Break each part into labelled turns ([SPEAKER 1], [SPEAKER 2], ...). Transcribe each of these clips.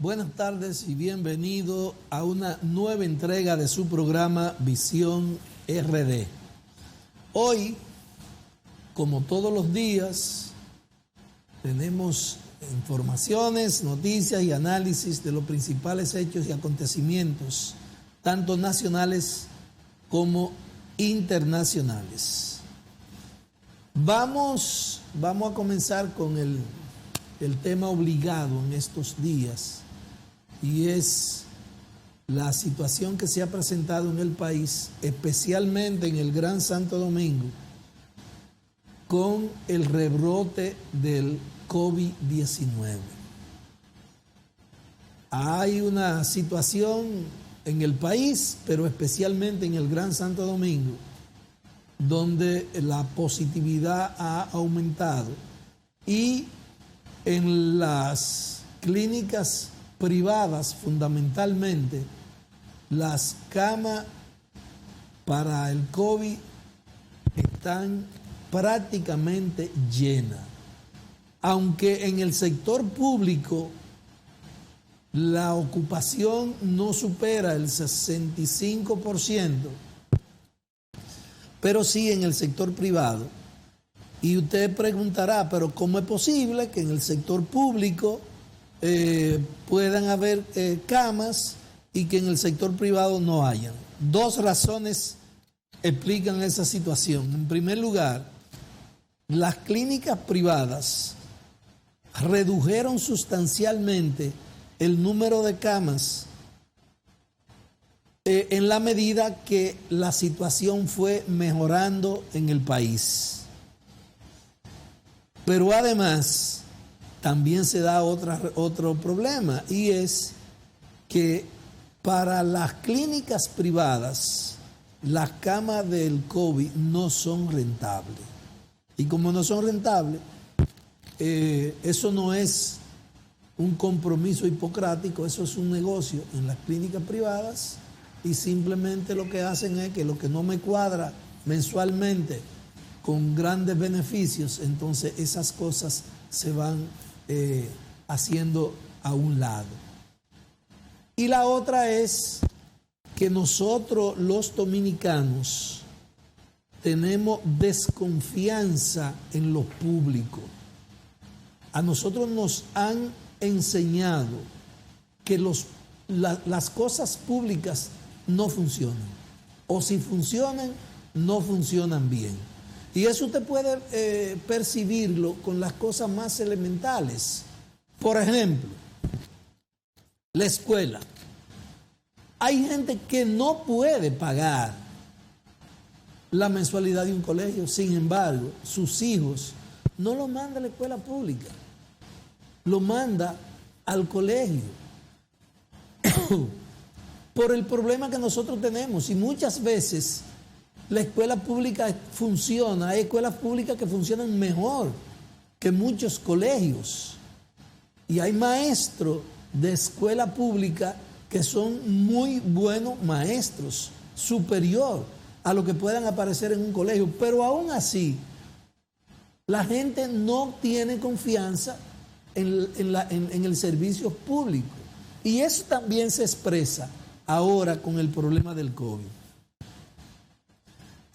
[SPEAKER 1] Buenas tardes y bienvenido a una nueva entrega de su programa Visión RD. Hoy, como todos los días, tenemos informaciones, noticias y análisis de los principales hechos y acontecimientos, tanto nacionales como internacionales. Vamos a comenzar con el tema obligado en estos días, y es la situación que se ha presentado en el país, especialmente en el Gran Santo Domingo, con el rebrote del COVID-19. Hay una situación en el país, pero especialmente en el Gran Santo Domingo, donde la positividad ha aumentado, y en las clínicas privadas, fundamentalmente, las camas para el COVID están prácticamente llenas. Aunque en el sector público la ocupación no supera el 65%, pero sí en el sector privado. Y usted preguntará, pero ¿cómo es posible que en el sector público puedan haber camas y que en el sector privado no hayan? Dos razones explican esa situación. En primer lugar, las clínicas privadas redujeron sustancialmente el número de camas en la medida que la situación fue mejorando en el país. Pero además también se da otro problema, y es que para las clínicas privadas las camas del COVID no son rentables. Y como no son rentables, eso no es un compromiso hipocrático, eso es un negocio en las clínicas privadas, y simplemente lo que hacen es que lo que no me cuadra mensualmente con grandes beneficios, entonces esas cosas se van haciendo a un lado. Y la otra es que nosotros los dominicanos tenemos desconfianza en lo público. A nosotros nos han enseñado que las cosas públicas no funcionan, o si funcionan, no funcionan bien. Y eso usted puede percibirlo con las cosas más elementales. Por ejemplo, la escuela. Hay gente que no puede pagar la mensualidad de un colegio, sin embargo, sus hijos no lo manda a la escuela pública, lo manda al colegio. Por el problema que nosotros tenemos, y muchas veces la escuela pública funciona, hay escuelas públicas que funcionan mejor que muchos colegios, y hay maestros de escuela pública que son muy buenos maestros, superior a lo que puedan aparecer en un colegio, pero aún así la gente no tiene confianza en el servicio público, y eso también se expresa ahora con el problema del COVID.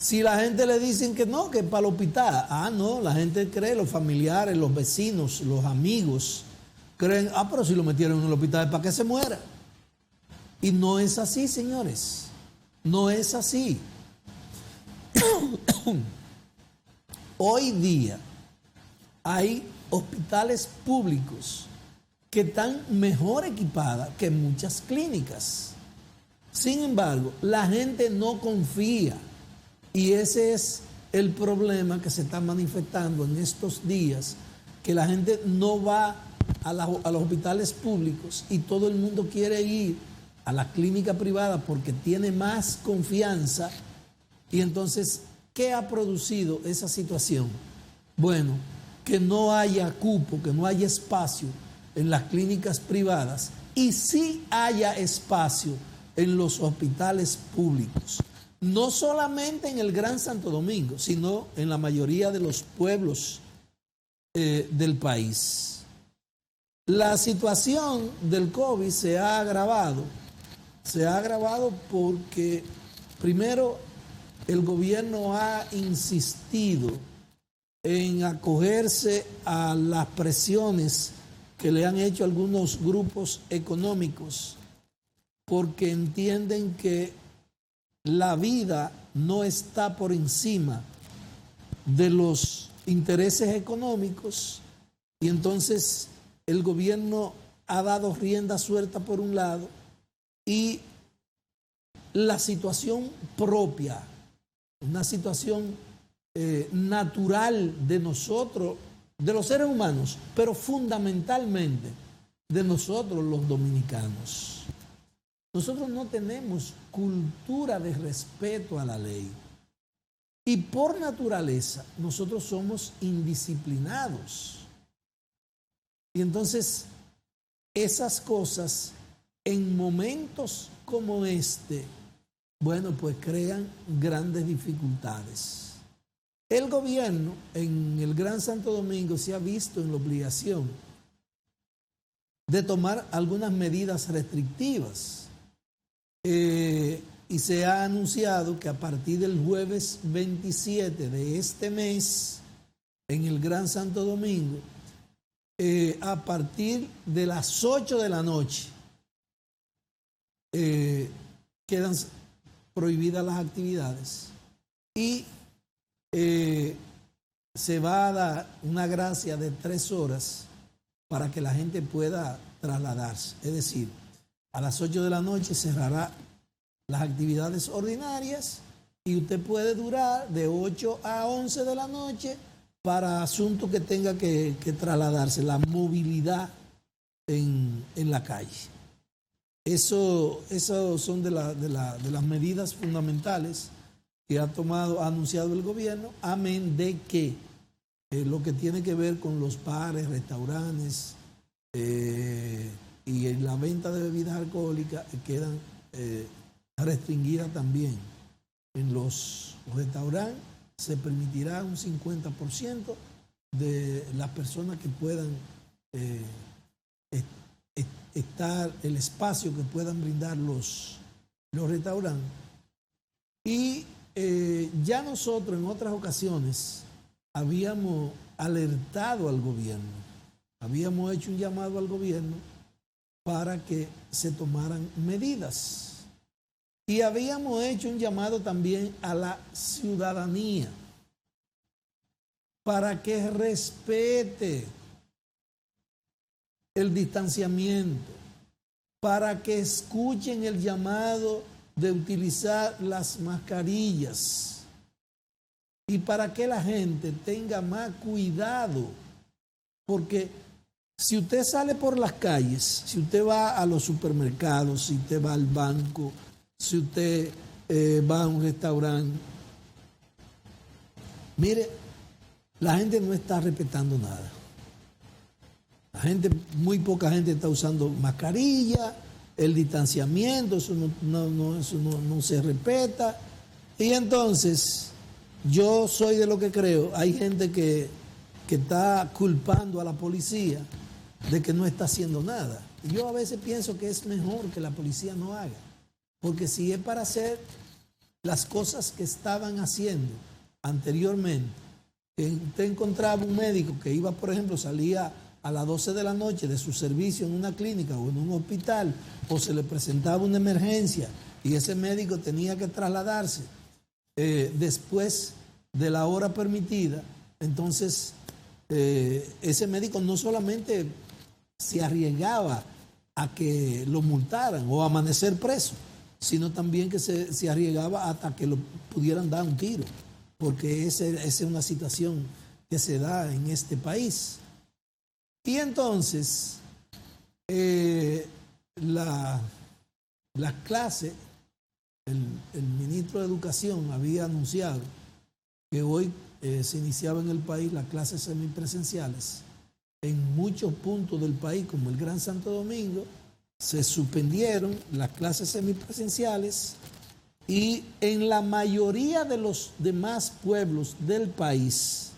[SPEAKER 1] Si la gente le dicen que no, que es para el hospital, no, la gente cree, los familiares, los vecinos, los amigos, creen, pero si lo metieron en el hospital es para que se muera. Y no es así, señores, no es así. Hoy día hay hospitales públicos que están mejor equipadas que muchas clínicas. Sin embargo, la gente no confía. Y ese es el problema que se está manifestando en estos días, que la gente no va a los hospitales públicos y todo el mundo quiere ir a la clínica privada porque tiene más confianza. Y entonces, ¿qué ha producido esa situación? Bueno, que no haya cupo, que no haya espacio en las clínicas privadas, y sí haya espacio en los hospitales públicos. No solamente en el Gran Santo Domingo, sino en la mayoría de los pueblos del país. La situación del COVID se ha agravado porque primero el gobierno ha insistido en acogerse a las presiones que le han hecho algunos grupos económicos, porque entienden que la vida no está por encima de los intereses económicos, y entonces el gobierno ha dado rienda suelta por un lado, y la situación propia, una situación natural de nosotros, de los seres humanos, pero fundamentalmente de nosotros los dominicanos. Nosotros no tenemos cultura de respeto a la ley. Y por naturaleza, nosotros somos indisciplinados. Y entonces, esas cosas, en momentos como este, bueno, pues crean grandes dificultades. El gobierno en el Gran Santo Domingo se ha visto en la obligación de tomar algunas medidas restrictivas. Y se ha anunciado que a partir del jueves 27 de este mes, en el Gran Santo Domingo, a partir de las 8 de la noche, quedan prohibidas las actividades y se va a dar una gracia de 3 horas para que la gente pueda trasladarse. Es decir, a las 8 de la noche cerrará las actividades ordinarias y usted puede durar de 8 a 11 de la noche para asuntos que tenga que trasladarse, la movilidad en la calle. Eso son de las medidas fundamentales que ha anunciado el gobierno, amén de que lo que tiene que ver con los bares, restaurantes y la venta de bebidas alcohólicas quedan restringidas también. En los restaurantes se permitirá un 50% de las personas que puedan estar, el espacio que puedan brindar los restaurantes. Y ya nosotros en otras ocasiones habíamos alertado al gobierno, habíamos hecho un llamado al gobierno para que se tomaran medidas. Y habíamos hecho un llamado también a la ciudadanía para que respete el distanciamiento, para que escuchen el llamado de utilizar las mascarillas y para que la gente tenga más cuidado, porque si usted sale por las calles, si usted va a los supermercados, si usted va al banco, si usted va a un restaurante, mire, la gente no está respetando nada. Muy poca gente está usando mascarilla, el distanciamiento, eso no se respeta. Y entonces, yo soy de lo que creo, hay gente que está culpando a la policía de que no está haciendo nada. Y yo a veces pienso que es mejor que la policía no haga, porque si es para hacer las cosas que estaban haciendo anteriormente, que usted encontraba un médico que iba, por ejemplo, salía a las 12 de la noche de su servicio en una clínica o en un hospital, o se le presentaba una emergencia y ese médico tenía que trasladarse después de la hora permitida, entonces ese médico no solamente se arriesgaba a que lo multaran o a amanecer preso, sino también que se arriesgaba hasta que lo pudieran dar un tiro, porque esa es una situación que se da en este país. Y entonces, las clases, el ministro de Educación había anunciado que hoy se iniciaba en el país las clases semipresenciales. En muchos puntos del país, como el Gran Santo Domingo, se suspendieron las clases semipresenciales y en la mayoría de los demás pueblos del país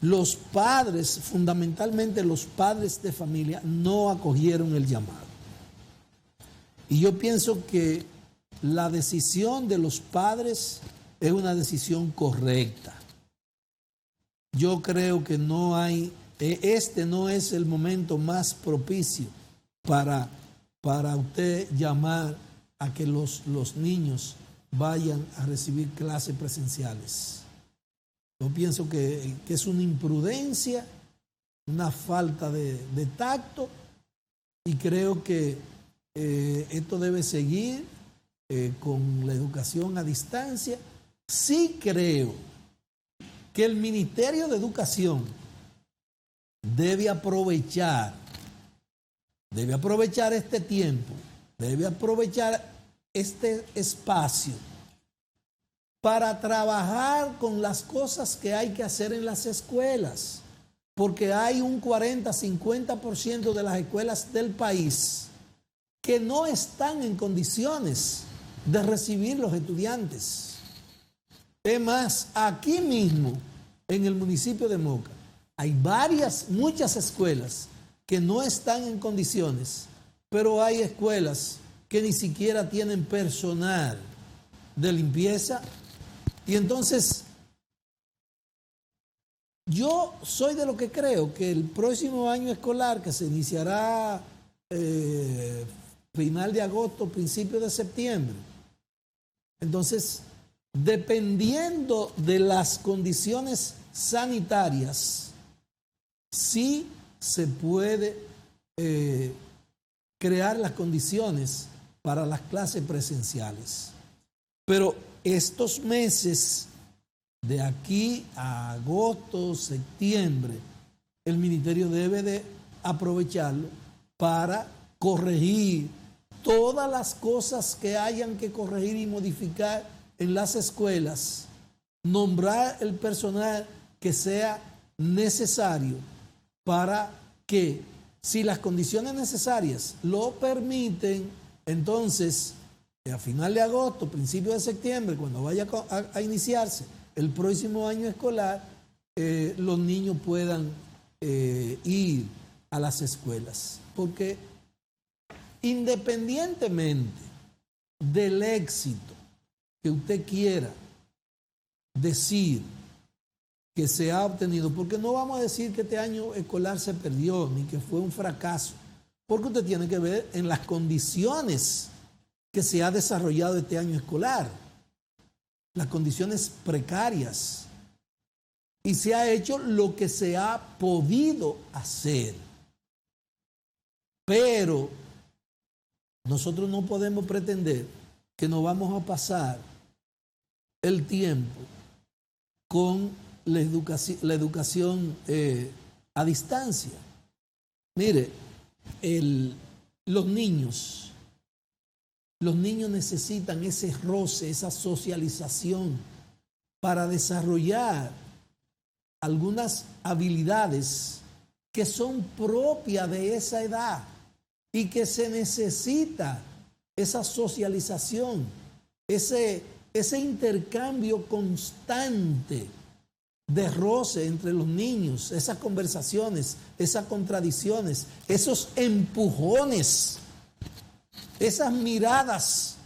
[SPEAKER 1] los padres, fundamentalmente los padres de familia, no acogieron el llamado. Y yo pienso que la decisión de los padres es una decisión correcta. Yo creo que este no es el momento más propicio para usted llamar a que los niños vayan a recibir clases presenciales. Yo pienso que es una imprudencia, una falta de tacto, y creo que esto debe seguir con la educación a distancia. Sí creo que el Ministerio de Educación debe aprovechar este tiempo, debe aprovechar este espacio para trabajar con las cosas que hay que hacer en las escuelas, porque hay un 40-50% de las escuelas del país que no están en condiciones de recibir los estudiantes. Es más, aquí mismo, en el municipio de Moca, hay muchas escuelas que no están en condiciones, pero hay escuelas que ni siquiera tienen personal de limpieza. Y entonces, yo soy de lo que creo que el próximo año escolar, que se iniciará final de agosto, principio de septiembre, entonces, dependiendo de las condiciones sanitarias, sí se puede crear las condiciones para las clases presenciales. Pero estos meses, de aquí a agosto, septiembre, el ministerio debe de aprovecharlo para corregir todas las cosas que hayan que corregir y modificar en las escuelas, nombrar el personal que sea necesario para que, si las condiciones necesarias lo permiten, entonces a final de agosto, principio de septiembre, cuando vaya a iniciarse el próximo año escolar, los niños puedan ir a las escuelas. Porque independientemente del éxito que usted quiera decir que se ha obtenido, porque no vamos a decir que este año escolar se perdió, ni que fue un fracaso, porque usted tiene que ver en las condiciones que se ha desarrollado este año escolar, las condiciones precarias, y se ha hecho lo que se ha podido hacer. Pero nosotros no podemos pretender que nos vamos a pasar el tiempo con la educación a distancia. Mire, los niños necesitan ese roce, esa socialización para desarrollar algunas habilidades que son propias de esa edad y que se necesita esa socialización, ese intercambio constante de roce entre los niños, esas conversaciones, esas contradicciones, esos empujones, esas miradas.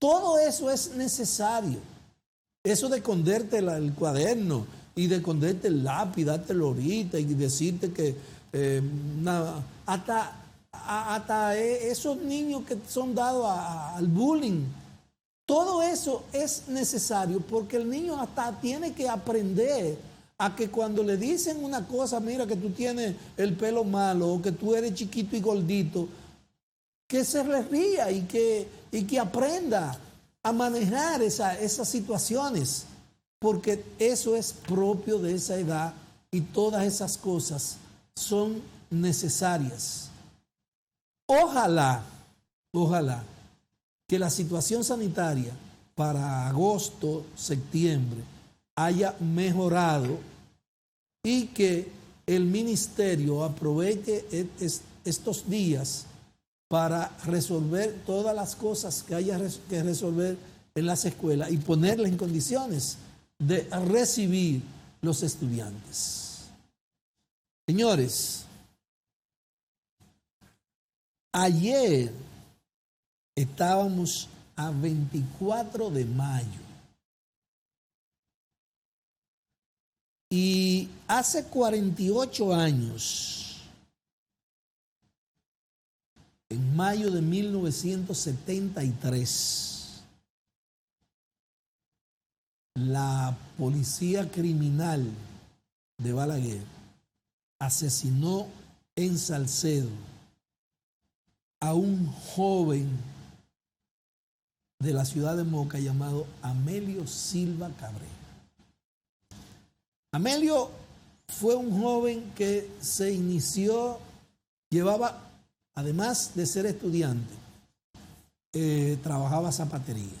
[SPEAKER 1] Todo eso es necesario. Eso de esconderte el cuaderno y de esconderte el lápiz, dártelo ahorita y decirte que hasta esos niños que son dados al bullying, todo eso es necesario, porque el niño hasta tiene que aprender a que cuando le dicen una cosa, mira que tú tienes el pelo malo o que tú eres chiquito y gordito, que se le ría y que aprenda a manejar esas situaciones, porque eso es propio de esa edad y todas esas cosas son necesarias. Ojalá que la situación sanitaria para agosto, septiembre haya mejorado y que el ministerio aproveche estos días para resolver todas las cosas que haya que resolver en las escuelas y ponerlas en condiciones de recibir los estudiantes. Señores, ayer estábamos a 24 de mayo y hace 48 años, en mayo de 1973, la policía criminal de Balaguer asesinó en Salcedo a un joven de la ciudad de Moca llamado Amelio Silva Cabrera. Amelio fue un joven que se inició, llevaba, además de ser estudiante, trabajaba zapatería.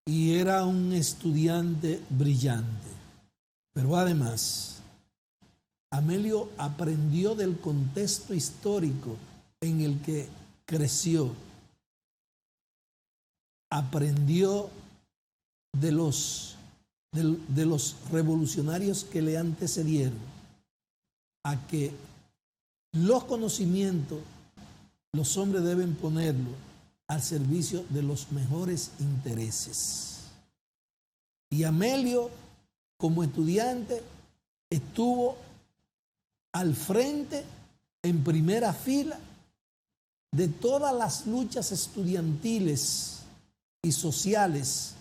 [SPEAKER 1] Y era un estudiante brillante. Pero además, Amelio aprendió del contexto histórico en el que creció. Aprendió de los revolucionarios que le antecedieron a que los conocimientos los hombres deben ponerlos al servicio de los mejores intereses. Y Amelio, como estudiante, estuvo al frente, en primera fila, de todas las luchas estudiantiles y sociales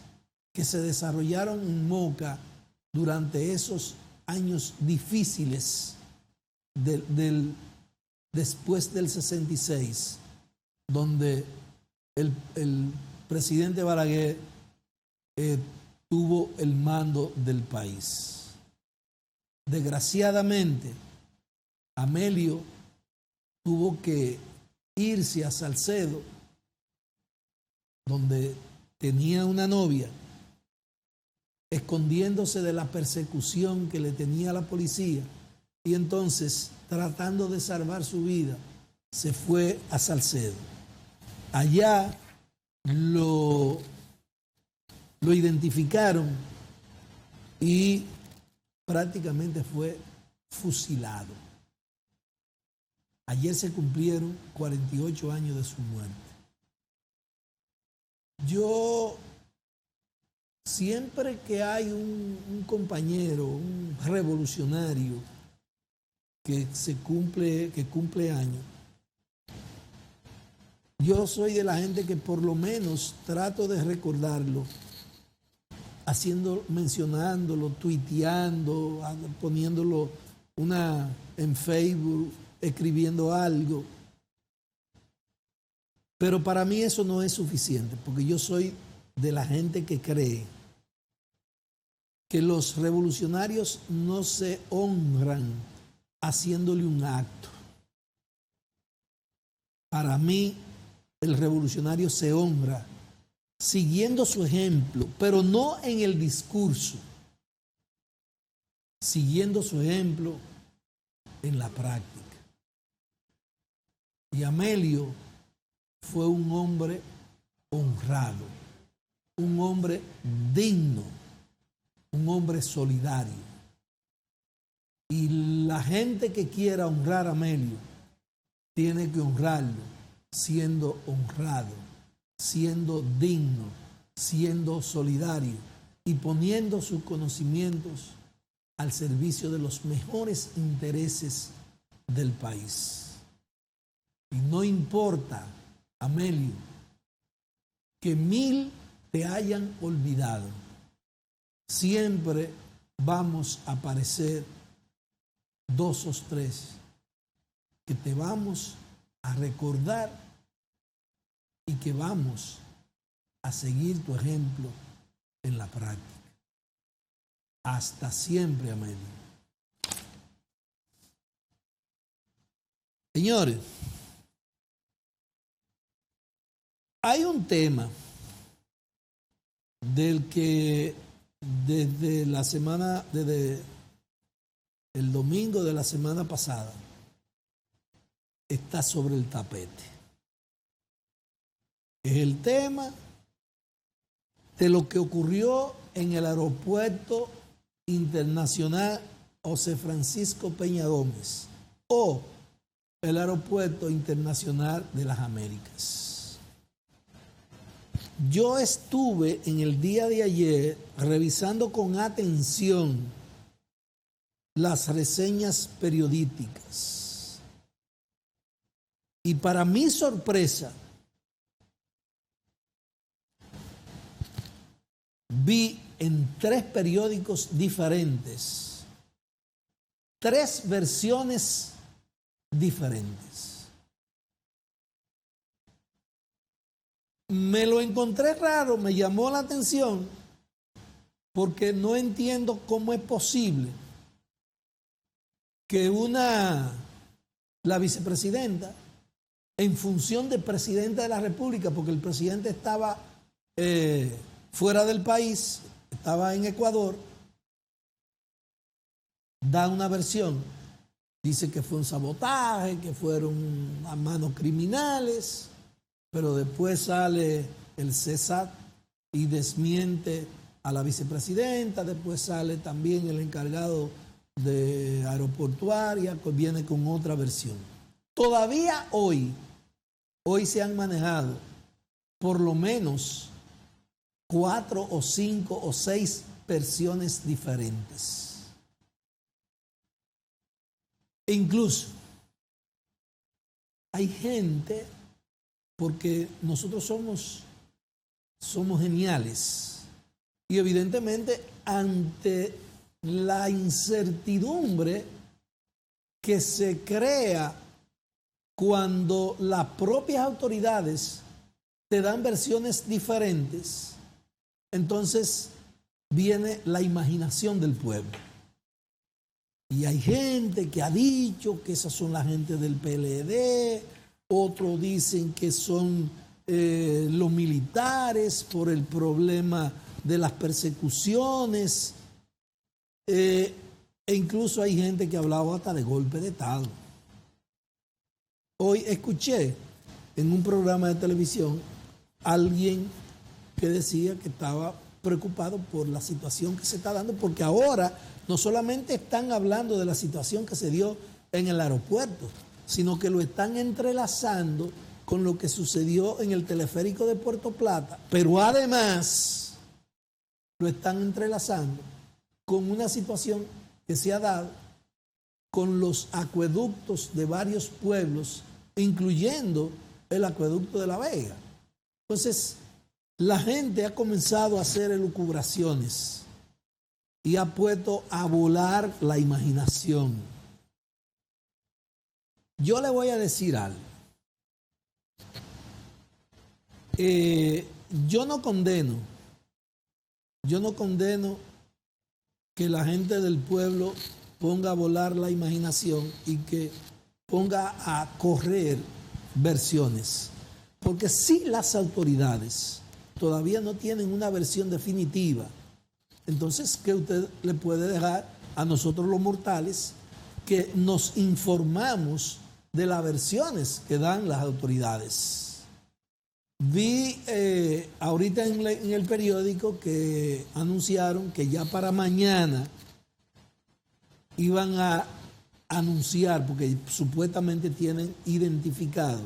[SPEAKER 1] que se desarrollaron en Moca durante esos años difíciles después del 66, donde el presidente Balaguer tuvo el mando del país. Desgraciadamente, Amelio tuvo que irse a Salcedo, donde tenía una novia, escondiéndose de la persecución que le tenía la policía, y entonces, tratando de salvar su vida, se fue a Salcedo. Allá lo identificaron y prácticamente fue fusilado. Ayer se cumplieron 48 años de su muerte. Yo, siempre que hay un compañero, un revolucionario que cumple años, yo soy de la gente que por lo menos trato de recordarlo, mencionándolo, tuiteando, poniéndolo en Facebook, escribiendo algo. Pero para mí eso no es suficiente, porque yo soy de la gente que cree que los revolucionarios no se honran haciéndole un acto. Para mí, el revolucionario se honra siguiendo su ejemplo, pero no en el discurso, siguiendo su ejemplo en la práctica. Y Amelio fue un hombre honrado, un hombre digno, un hombre solidario. Y la gente que quiera honrar a Amelio tiene que honrarlo siendo honrado, siendo digno, siendo solidario y poniendo sus conocimientos al servicio de los mejores intereses del país. Y no importa, Amelio, que 1000 te hayan olvidado, siempre vamos a aparecer 2 o 3 que te vamos a recordar y que vamos a seguir tu ejemplo en la práctica. Hasta siempre, Amelio. Señores, hay un tema del que desde el domingo de la semana pasada está sobre el tapete. Es el tema de lo que ocurrió en el aeropuerto internacional José Francisco Peña Gómez o el Aeropuerto Internacional de las Américas. Yo estuve en el día de ayer revisando con atención las reseñas periodísticas y para mi sorpresa vi en 3 periódicos diferentes 3 versiones diferentes. Me lo encontré raro, me llamó la atención, porque no entiendo cómo es posible que la vicepresidenta, en función de presidenta de la República, porque el presidente estaba fuera del país, estaba en Ecuador, da una versión, dice que fue un sabotaje, que fueron a manos criminales, pero después sale el CESAT y desmiente a la vicepresidenta, después sale también el encargado de aeroportuaria, que viene con otra versión. Todavía hoy se han manejado por lo menos 4 o 5 o 6 versiones diferentes. E incluso hay gente, porque nosotros somos geniales, y evidentemente ante la incertidumbre que se crea cuando las propias autoridades te dan versiones diferentes, entonces viene la imaginación del pueblo. Y hay gente que ha dicho que esas son la gente del PLD, otros dicen que son los militares por el problema de las persecuciones, e incluso hay gente que ha hablado hasta de golpe de Estado. Hoy escuché en un programa de televisión a alguien que decía que estaba preocupado por la situación que se está dando, porque ahora no solamente están hablando de la situación que se dio en el aeropuerto, sino que lo están entrelazando con lo que sucedió en el teleférico de Puerto Plata, pero además lo están entrelazando con una situación que se ha dado con los acueductos de varios pueblos, incluyendo el acueducto de La Vega. Entonces, la gente ha comenzado a hacer elucubraciones y ha puesto a volar la imaginación. Yo le voy a decir algo. Yo no condeno que la gente del pueblo ponga a volar la imaginación y que ponga a correr versiones. Porque si las autoridades todavía no tienen una versión definitiva, entonces, ¿qué usted le puede dejar a nosotros los mortales que nos informamos de las versiones que dan las autoridades? Vi ahorita en el periódico que anunciaron que ya para mañana iban a anunciar, porque supuestamente tienen identificado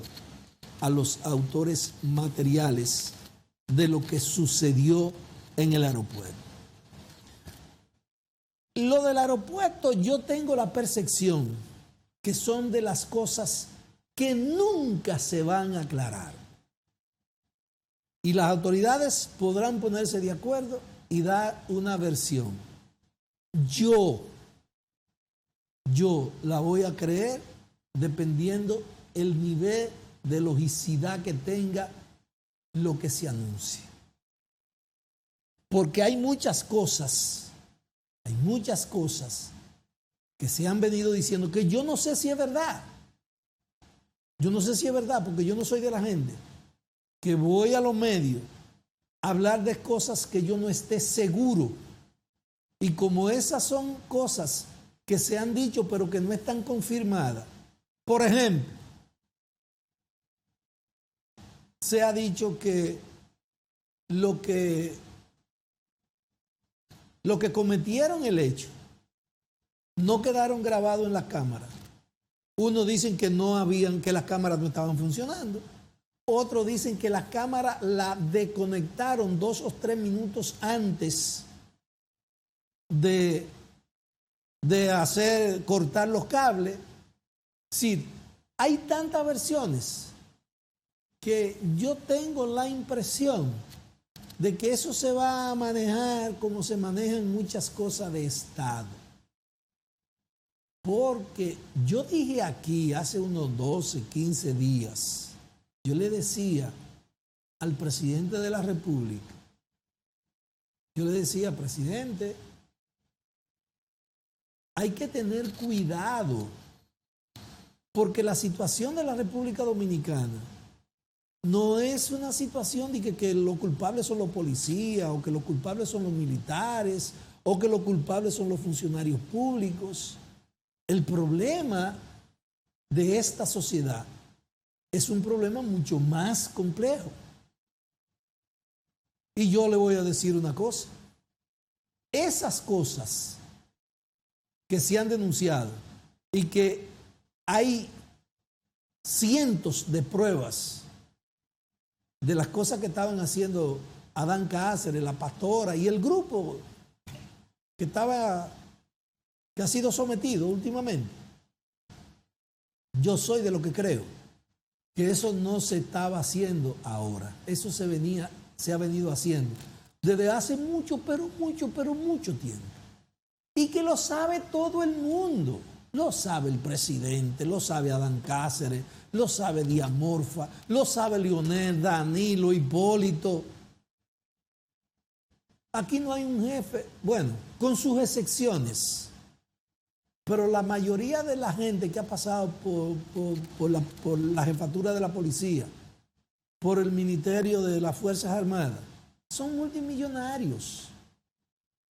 [SPEAKER 1] a los autores materiales de lo que sucedió en el aeropuerto. Lo del aeropuerto, yo tengo la percepción que son de las cosas que nunca se van a aclarar. Y las autoridades podrán ponerse de acuerdo y dar una versión. Yo la voy a creer dependiendo el nivel de logicidad que tenga lo que se anuncie. Porque hay muchas cosas que se han venido diciendo que yo no sé si es verdad. Yo no sé si es verdad porque yo no soy de la gente que voy a los medios a hablar de cosas que yo no esté seguro. Y como esas son cosas que se han dicho pero que no están confirmadas. Por ejemplo, se ha dicho que lo que cometieron el hecho no quedaron grabados en las cámaras. Unos dicen que que las cámaras no estaban funcionando. Otros dicen que las cámaras la desconectaron 2 o 3 minutos antes de cortar los cables. Sí, hay tantas versiones que yo tengo la impresión de que eso se va a manejar como se manejan muchas cosas de Estado. Porque yo dije aquí hace unos 12, 15 días, yo le decía al presidente de la República, yo le decía, presidente, hay que tener cuidado, porque la situación de la República Dominicana no es una situación de que los culpables son los policías, o que los culpables son los militares, o que los culpables son los funcionarios públicos. El problema de esta sociedad es un problema mucho más complejo. Y yo le voy a decir una cosa. Esas cosas que se han denunciado y que hay cientos de pruebas de las cosas que estaban haciendo Adán Cáceres, la pastora y el grupo que ha sido sometido últimamente. Yo soy de lo que creo que eso no se estaba haciendo ahora. Eso se ha venido haciendo desde hace mucho tiempo. Y que lo sabe todo el mundo. Lo sabe el presidente, lo sabe Adán Cáceres, lo sabe Díaz Morfa, lo sabe Leonel, Danilo, Hipólito. Aquí no hay un jefe, bueno, con sus excepciones, pero la mayoría de la gente que ha pasado por la jefatura de la policía, por el Ministerio de las Fuerzas Armadas, son multimillonarios.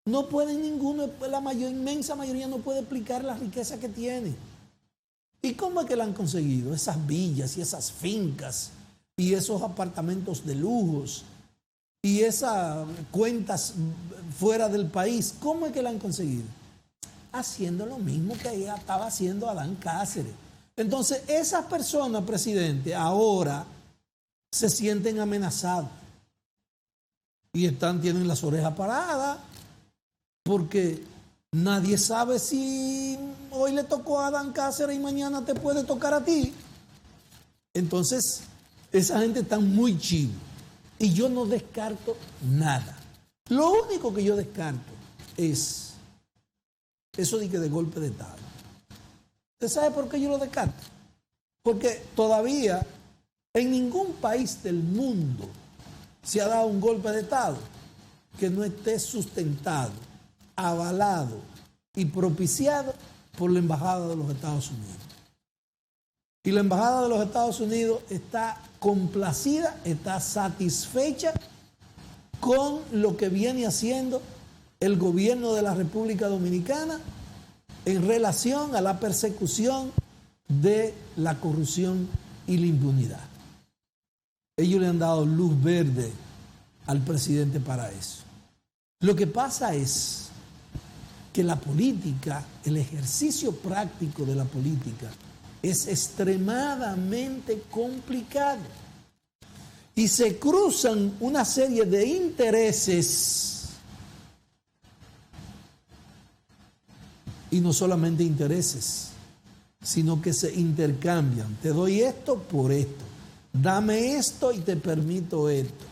[SPEAKER 1] No pueden ninguno, inmensa mayoría no puede explicar la riqueza que tiene. ¿Y cómo es que la han conseguido? Esas villas y esas fincas y esos apartamentos de lujos y esas cuentas fuera del país, ¿cómo es que la han conseguido? Haciendo lo mismo que ella estaba haciendo Adán Cáceres. Entonces, esas personas, presidente, ahora se sienten amenazadas y tienen las orejas paradas porque nadie sabe si hoy le tocó a Adán Cáceres y mañana te puede tocar a ti. Entonces, esa gente está muy chiva y yo no descarto nada. Lo único que yo descarto es eso de golpe de Estado. ¿Usted sabe por qué yo lo descarto? Porque todavía en ningún país del mundo se ha dado un golpe de Estado que no esté sustentado, avalado y propiciado por la Embajada de los Estados Unidos. Y la Embajada de los Estados Unidos está complacida, está satisfecha con lo que viene haciendo el gobierno de la República Dominicana en relación a la persecución de la corrupción y la impunidad. Ellos le han dado luz verde al presidente para eso. Lo que pasa es que la política, el ejercicio práctico de la política es extremadamente complicado y se cruzan una serie de intereses. Y no solamente intereses, sino que se intercambian. Te doy esto por esto. Dame esto y te permito esto.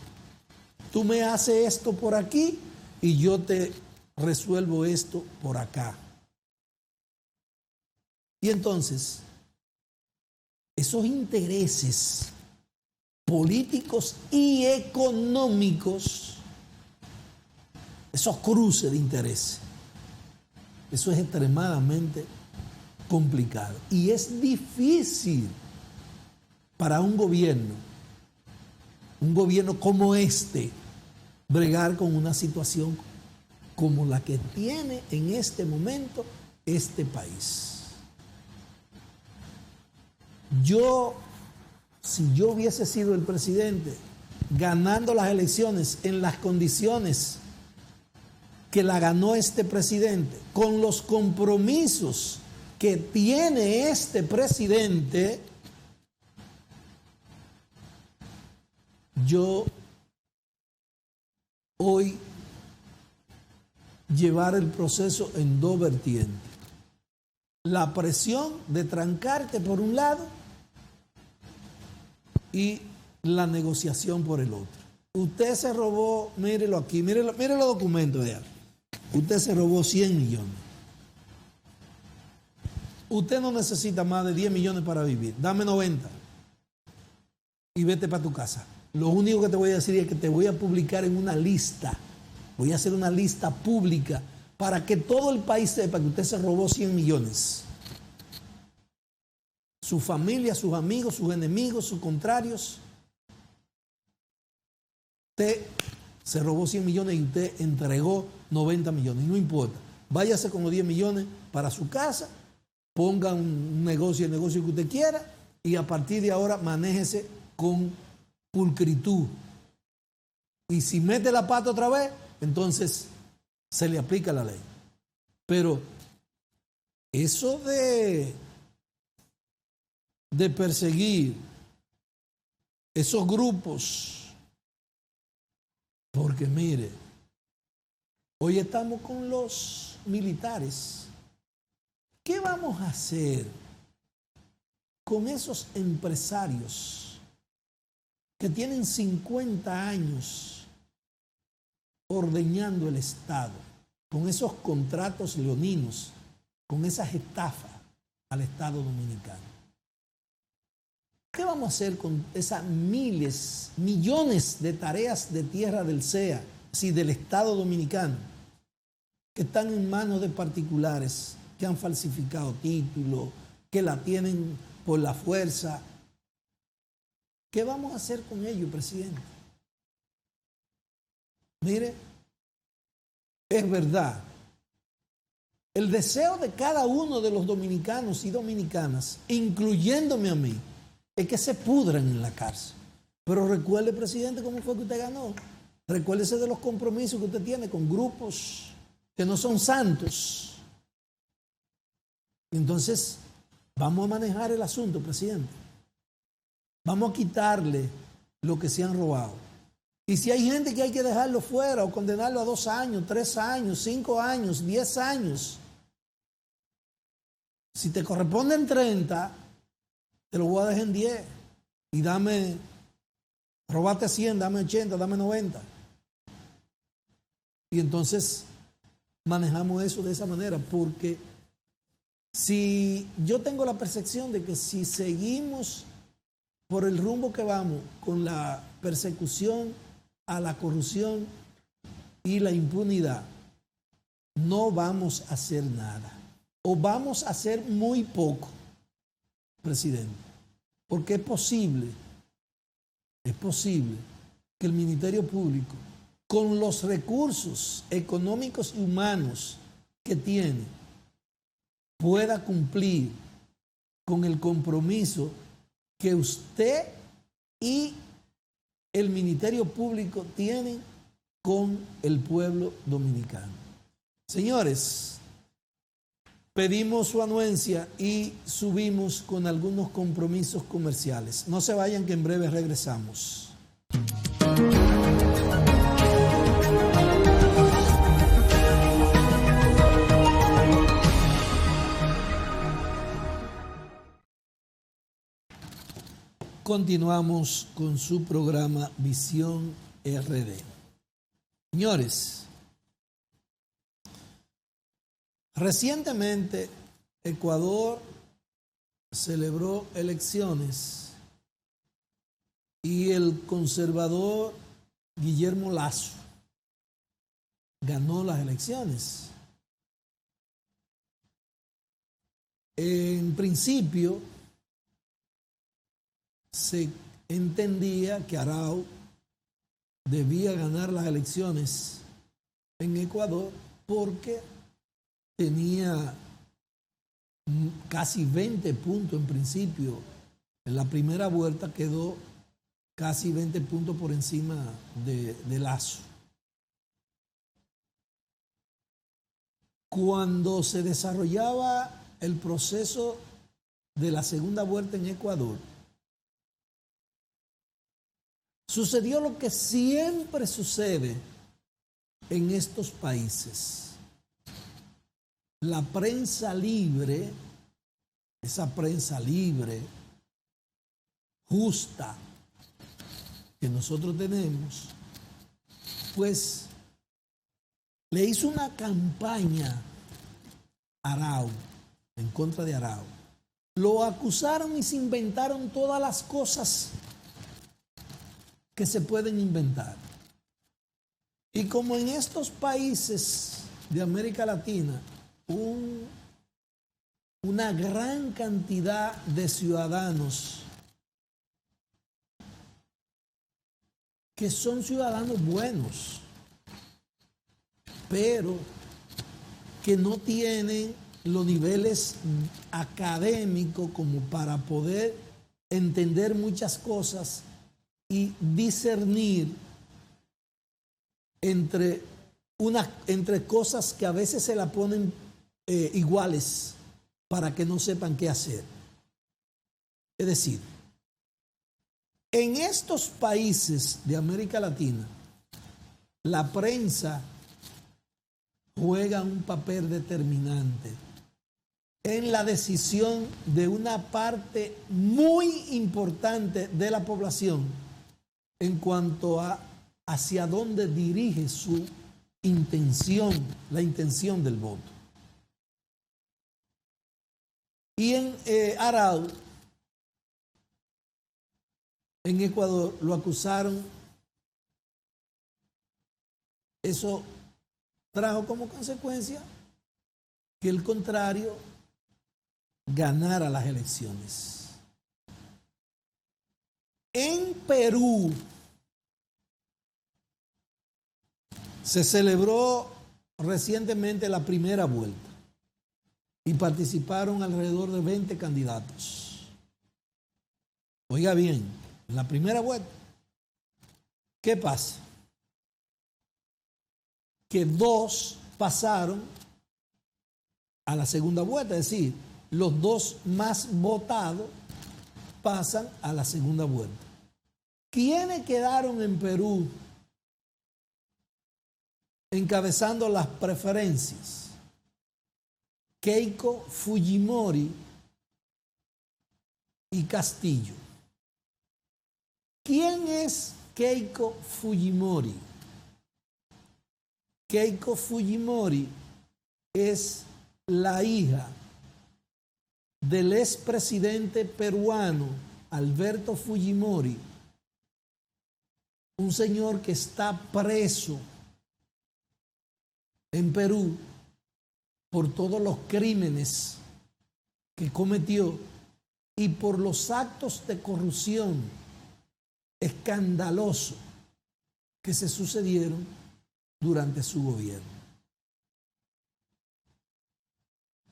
[SPEAKER 1] Tú me haces esto por aquí y yo te resuelvo esto por acá. Y entonces, esos intereses políticos y económicos, esos cruces de intereses, eso es extremadamente complicado. Y es difícil para un gobierno como este, bregar con una situación como la que tiene en este momento este país. Si yo hubiese sido el presidente, ganando las elecciones en las condiciones que la ganó este presidente, con los compromisos que tiene este presidente, yo hoy llevar el proceso en dos vertientes. La presión de trancarte por un lado y la negociación por el otro. Usted se robó, mírelo aquí, mire los documentos de él. Usted se robó 100 millones. Usted no necesita más de 10 millones para vivir. Dame 90 y vete para tu casa. Lo único que te voy a decir es que te voy a publicar en una lista. Voy a hacer una lista pública para que todo el país sepa que usted se robó 100 millones. Su familia, sus amigos, sus enemigos, sus contrarios. Usted se robó 100 millones y usted entregó 90 millones. No importa. Váyase con los 10 millones para su casa, ponga un negocio, el negocio que usted quiera y a partir de ahora manéjese con pulcritud. Y si mete la pata otra vez, entonces se le aplica la ley. Pero eso de perseguir esos grupos, porque mire, hoy estamos con los militares. ¿Qué vamos a hacer con esos empresarios que tienen 50 años ordeñando el Estado, con esos contratos leoninos, con esas estafas al Estado dominicano? ¿Qué vamos a hacer con esas miles, millones de tareas de tierra del CEA, sí, del Estado dominicano, que están en manos de particulares que han falsificado títulos, que la tienen por la fuerza? ¿Qué vamos a hacer con ellos, presidente? Mire, es verdad, el deseo de cada uno de los dominicanos y dominicanas, incluyéndome a mí, es que se pudran en la cárcel. Pero recuerde, presidente, cómo fue que usted ganó. Recuérdese de los compromisos que usted tiene con grupos que no son santos. Entonces, vamos a manejar el asunto, presidente. Vamos a quitarle lo que se han robado. Y si hay gente que hay que dejarlo fuera o condenarlo a 2 años, 3 años, 5 años, 10 años, si te corresponden 30, te lo voy a dejar en 10 y robate 100, dame 80, dame 90. Y entonces manejamos eso de esa manera, porque si yo tengo la percepción de que si seguimos por el rumbo que vamos con la persecución a la corrupción y la impunidad, no vamos a hacer nada o vamos a hacer muy poco, presidente, porque es posible que el Ministerio Público, con los recursos económicos y humanos que tiene, pueda cumplir con el compromiso que usted y el Ministerio Público tienen con el pueblo dominicano. Señores, pedimos su anuencia y subimos con algunos compromisos comerciales. No se vayan, que en breve regresamos. Continuamos con su programa Visión RD. Señores, recientemente Ecuador celebró elecciones y el conservador Guillermo Lasso ganó las elecciones. En principio se entendía que Arau debía ganar las elecciones en Ecuador porque tenía casi 20 puntos en principio. En la primera vuelta quedó casi 20 puntos por encima de Lasso. cuando se desarrollaba el proceso de la segunda vuelta en Ecuador, sucedió lo que siempre sucede en estos países. La prensa libre, esa prensa libre, justa, que nosotros tenemos, pues le hizo una campaña a Arau, en contra de Arau. Lo acusaron y se inventaron todas las cosas que se pueden inventar. Y como en estos países de América Latina, una gran cantidad de ciudadanos que son ciudadanos buenos, pero que no tienen los niveles académicos como para poder entender muchas cosas y discernir entre cosas que a veces se la ponen iguales para que no sepan qué hacer. Es decir, en estos países de América Latina, la prensa juega un papel determinante en la decisión de una parte muy importante de la población en cuanto a hacia dónde dirige su intención, la intención del voto. Y en Arau, en Ecuador, lo acusaron. Eso trajo como consecuencia que el contrario ganara las elecciones. En Perú se celebró recientemente la primera vuelta y participaron alrededor de 20 candidatos. Oiga bien, en la primera vuelta, ¿qué pasa? Que 2 pasaron a la segunda vuelta, es decir, los 2 más votados pasan a la segunda vuelta. ¿Quiénes quedaron en Perú encabezando las preferencias? Keiko Fujimori y Castillo. ¿Quién es Keiko Fujimori? Keiko Fujimori es la hija del expresidente peruano Alberto Fujimori, un señor que está preso en Perú por todos los crímenes que cometió y por los actos de corrupción escandalosos que se sucedieron durante su gobierno.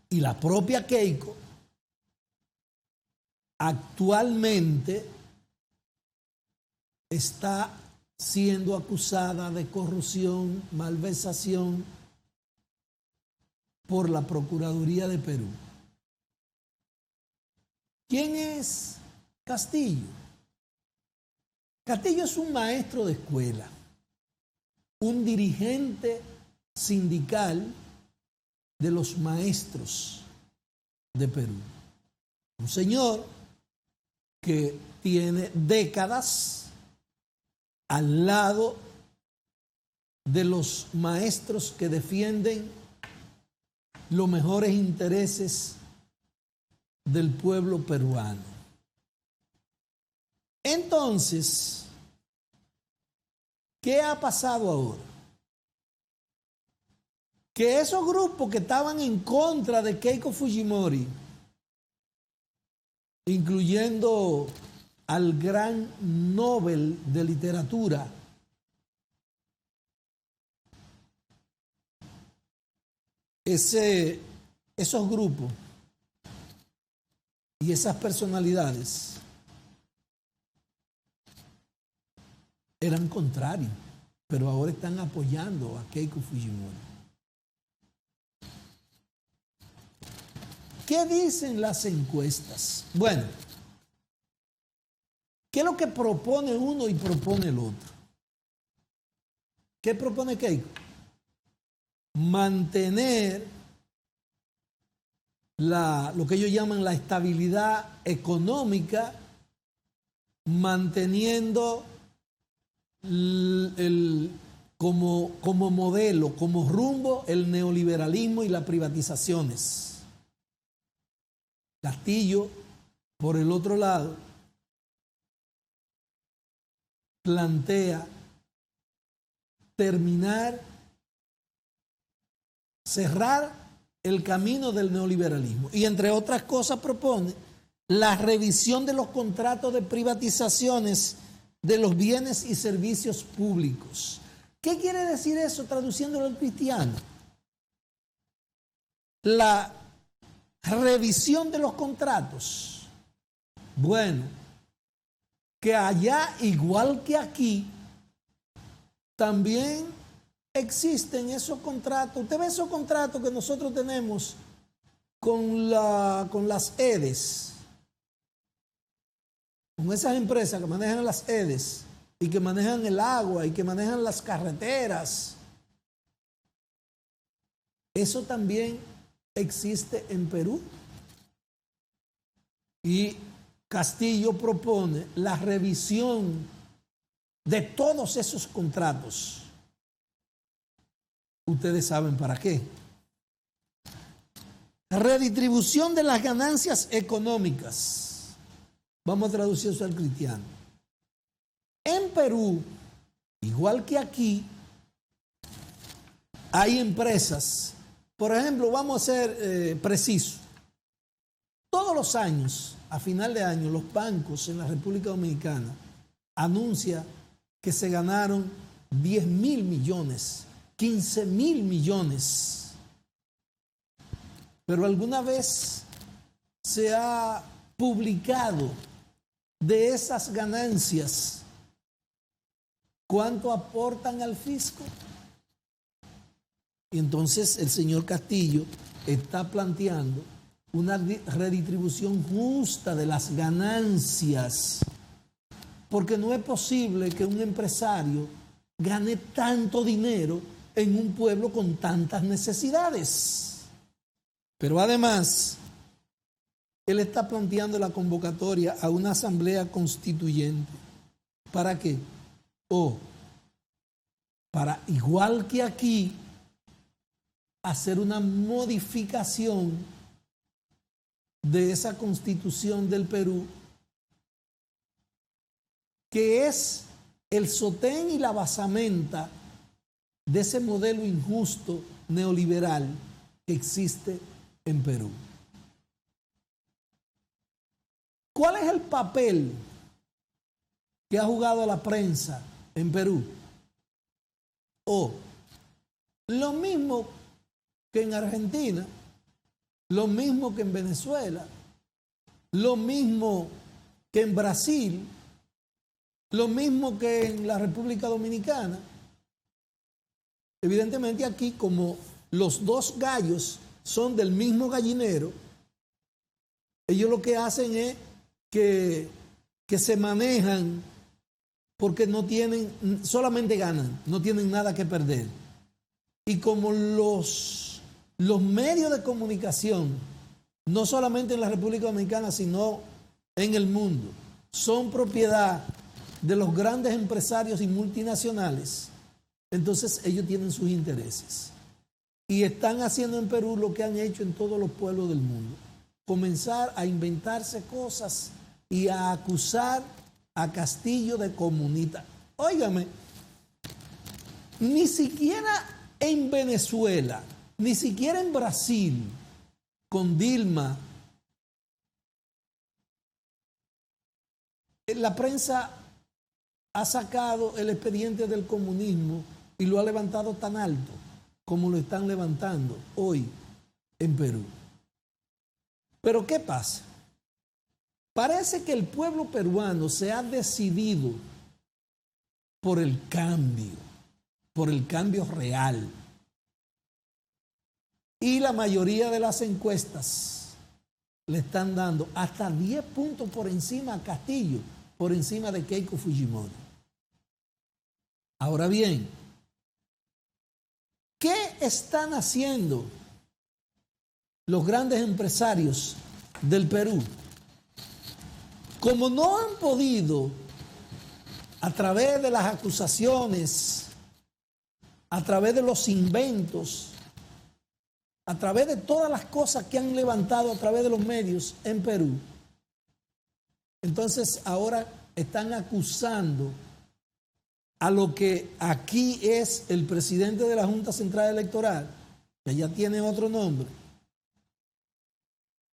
[SPEAKER 1] Y la propia Keiko actualmente está siendo acusada de corrupción, malversación por la Procuraduría de Perú. ¿Quién es Castillo? Castillo es un maestro de escuela, un dirigente sindical de los maestros de Perú. Un señor que tiene décadas al lado de los maestros que defienden los mejores intereses del pueblo peruano. Entonces, ¿qué ha pasado ahora? Que esos grupos que estaban en contra de Keiko Fujimori, incluyendo al gran Nobel de literatura, esos grupos y esas personalidades eran contrarios, pero ahora están apoyando a Keiko Fujimori. ¿Qué dicen las encuestas? Bueno, ¿qué es lo que propone uno y propone el otro? ¿Qué propone Keiko? Mantener lo que ellos llaman la estabilidad económica, manteniendo como modelo, como rumbo, el neoliberalismo y las privatizaciones. Castillo, por el otro lado, plantea cerrar el camino del neoliberalismo y, entre otras cosas, propone la revisión de los contratos de privatizaciones de los bienes y servicios públicos. ¿Qué quiere decir eso traduciéndolo al cristiano? La revisión de los contratos. Bueno, que allá, igual que aquí, también existen esos contratos. Usted ve esos contratos que nosotros tenemos con las EDES, con esas empresas que manejan las EDES y que manejan el agua y que manejan las carreteras. Eso también existe en Perú. Y Castillo propone la revisión de todos esos contratos. Ustedes saben para qué. Redistribución de las ganancias económicas. Vamos a traducir eso al cristiano. En Perú, igual que aquí, hay empresas. Por ejemplo, vamos a ser precisos. Todos los años, a final de año, los bancos en la República Dominicana anuncian que se ganaron 10.000 millones, 15.000 millones. Pero alguna vez se ha publicado de esas ganancias cuánto aportan al fisco. Y entonces el señor Castillo está planteando una redistribución justa de las ganancias, porque no es posible que un empresario gane tanto dinero en un pueblo con tantas necesidades. Pero además, él está planteando la convocatoria a una asamblea constituyente. ¿Para qué? Para, igual que aquí, hacer una modificación de esa constitución del Perú, que es el sostén y la basamenta de ese modelo injusto neoliberal que existe en Perú. ¿Cuál es el papel que ha jugado la prensa en Perú? Lo mismo que en Argentina, lo mismo que en Venezuela, lo mismo que en Brasil, lo mismo que en la República Dominicana. Evidentemente aquí, como los dos gallos son del mismo gallinero, ellos lo que hacen es que se manejan porque no tienen, solamente ganan, no tienen nada que perder. Y como los medios de comunicación, no solamente en la República Dominicana, sino en el mundo, son propiedad de los grandes empresarios y multinacionales, entonces ellos tienen sus intereses. Y están haciendo en Perú lo que han hecho en todos los pueblos del mundo. Comenzar a inventarse cosas y a acusar a Castillo de comunista. Óigame, ni siquiera en Venezuela, ni siquiera en Brasil, con Dilma, la prensa ha sacado el expediente del comunismo y lo ha levantado tan alto como lo están levantando hoy en Perú. Pero ¿qué pasa? Parece que el pueblo peruano se ha decidido por el cambio real. Y la mayoría de las encuestas le están dando hasta 10 puntos por encima a Castillo, por encima de Keiko Fujimori. Ahora bien, ¿qué están haciendo los grandes empresarios del Perú? Como no han podido, a través de las acusaciones, a través de los inventos, a través de todas las cosas que han levantado a través de los medios en Perú, entonces ahora están acusando a lo que aquí es el presidente de la Junta Central Electoral, que ya tiene otro nombre,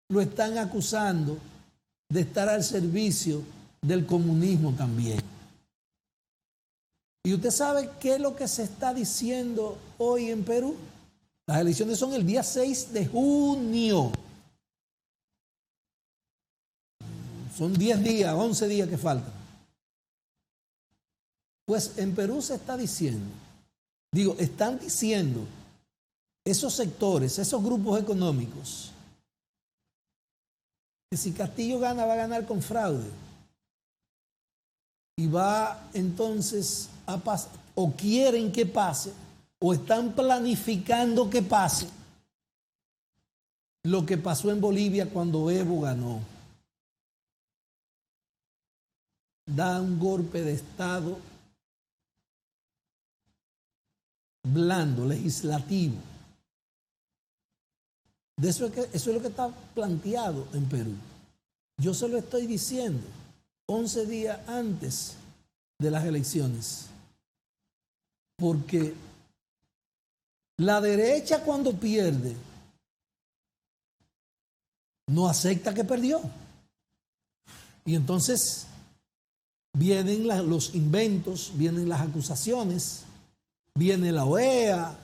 [SPEAKER 1] lo están acusando de estar al servicio del comunismo también. ¿Y usted sabe qué es lo que se está diciendo hoy en Perú? Las elecciones son el día 6 de junio. Son 10 días, 11 días que faltan. Pues en Perú se está diciendo, están diciendo esos sectores, esos grupos económicos, que si Castillo gana, va a ganar con fraude. Y va entonces a pasar, o quieren que pase, o están planificando que pase lo que pasó en Bolivia cuando Evo ganó. Da un golpe de Estado blando, legislativo. Eso es lo que está planteado en Perú. Yo se lo estoy diciendo 11 días antes de las elecciones. Porque la derecha cuando pierde no acepta que perdió. Y entonces vienen los inventos, vienen las acusaciones, viene la OEA,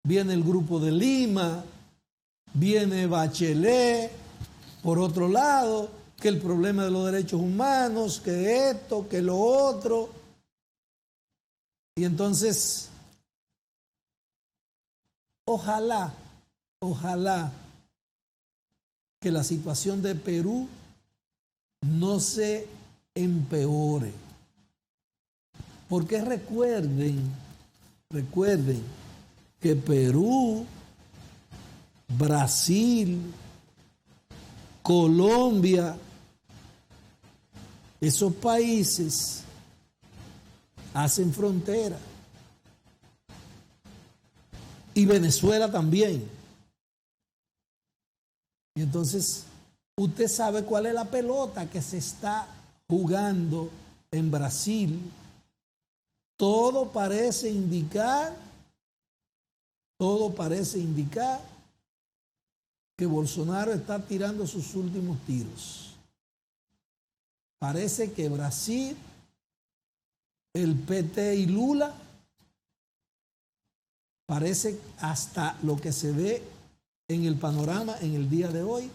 [SPEAKER 1] viene el Grupo de Lima, viene Bachelet, por otro lado, que el problema de los derechos humanos, que esto, que lo otro. Y entonces, ojalá que la situación de Perú no se empeore. Porque recuerden que Perú, Brasil, Colombia, esos países hacen frontera. Y Venezuela también. Y entonces, usted sabe cuál es la pelota que se está jugando en Brasil. Todo parece indicar que Bolsonaro está tirando sus últimos tiros. Parece que Brasil, el PT y Lula, parece hasta lo que se ve en el panorama en el día de hoy,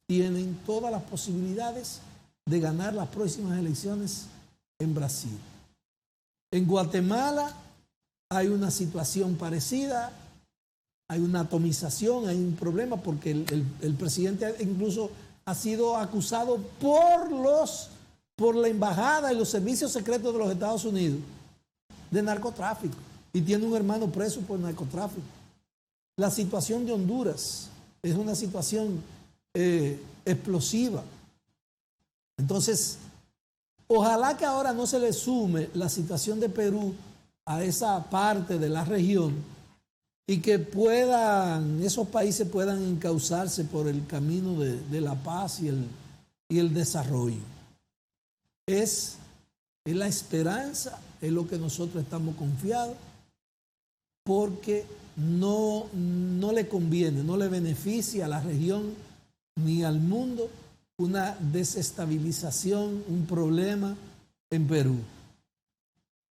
[SPEAKER 1] tienen todas las posibilidades de ganar las próximas elecciones en Brasil. En Guatemala hay una situación parecida, hay una atomización, hay un problema porque el presidente incluso ha sido acusado por la embajada y los servicios secretos de los Estados Unidos de narcotráfico y tiene un hermano preso por narcotráfico. La situación de Honduras es una situación explosiva. Entonces, ojalá que ahora no se le sume la situación de Perú a esa parte de la región y que esos países puedan encauzarse por el camino de la paz y el desarrollo. Es la esperanza, es lo que nosotros estamos confiados, porque no le conviene, no le beneficia a la región ni al mundo una desestabilización, un problema en Perú.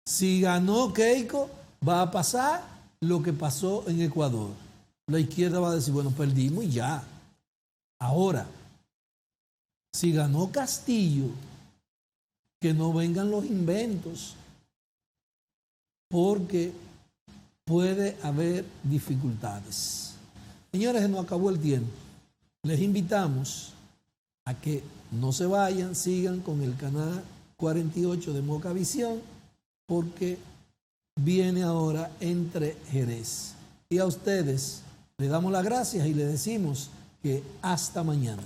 [SPEAKER 1] Si ganó Keiko, va a pasar lo que pasó en Ecuador. La izquierda va a decir, bueno, perdimos y ya. Ahora, si ganó Castillo, que no vengan los inventos, porque puede haber dificultades. Señores, se nos acabó el tiempo. Les invitamos a que no se vayan, sigan con el canal 48 de Mocavisión, porque viene ahora Entre Jerez. Y a ustedes le damos las gracias y le decimos que hasta mañana.